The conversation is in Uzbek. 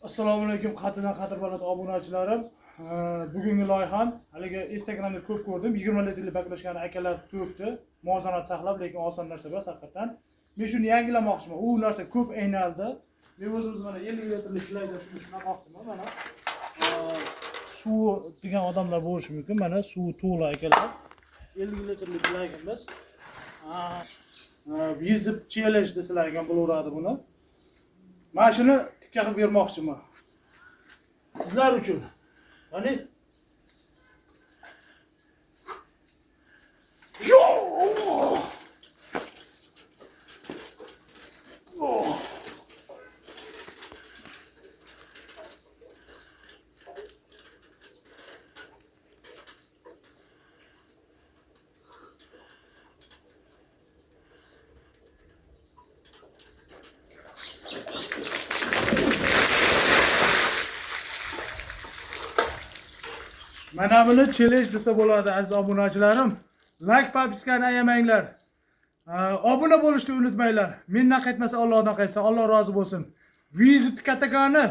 Assalomu alaykum qadrdon qadrbaland obunachilarim. Bugungi loyiham haliga Instagramda ko'p ko'rdim. 20 litrli baklashkani akalar to'kdi. Muvozanat saqlab, lekin oson narsa emas haqiqatan. Men shuni yangilamoqchiman. U narsa ko'p aynaldi. Men o'zim mana 50 litrli flayda shuni sinamoqchiman. Mana suv degan odamlar bo'lishi mumkin. Mana suv to'la akalar. 50 litrli flaygimiz. Vizib challenge desalar ham bo'laveradi buni. Mana shuni tikka qilib bermoqchiman. Sizlar uchun. Qani? Mana buni challenge desa bo'ladi aziz obunachilarim. Like popiskani ayamanglar. Obuna bo'lishni unutmanglar. Mendan qaytmasa Allohdan qaytsa, Alloh rozi bo'lsin. Vizit katakani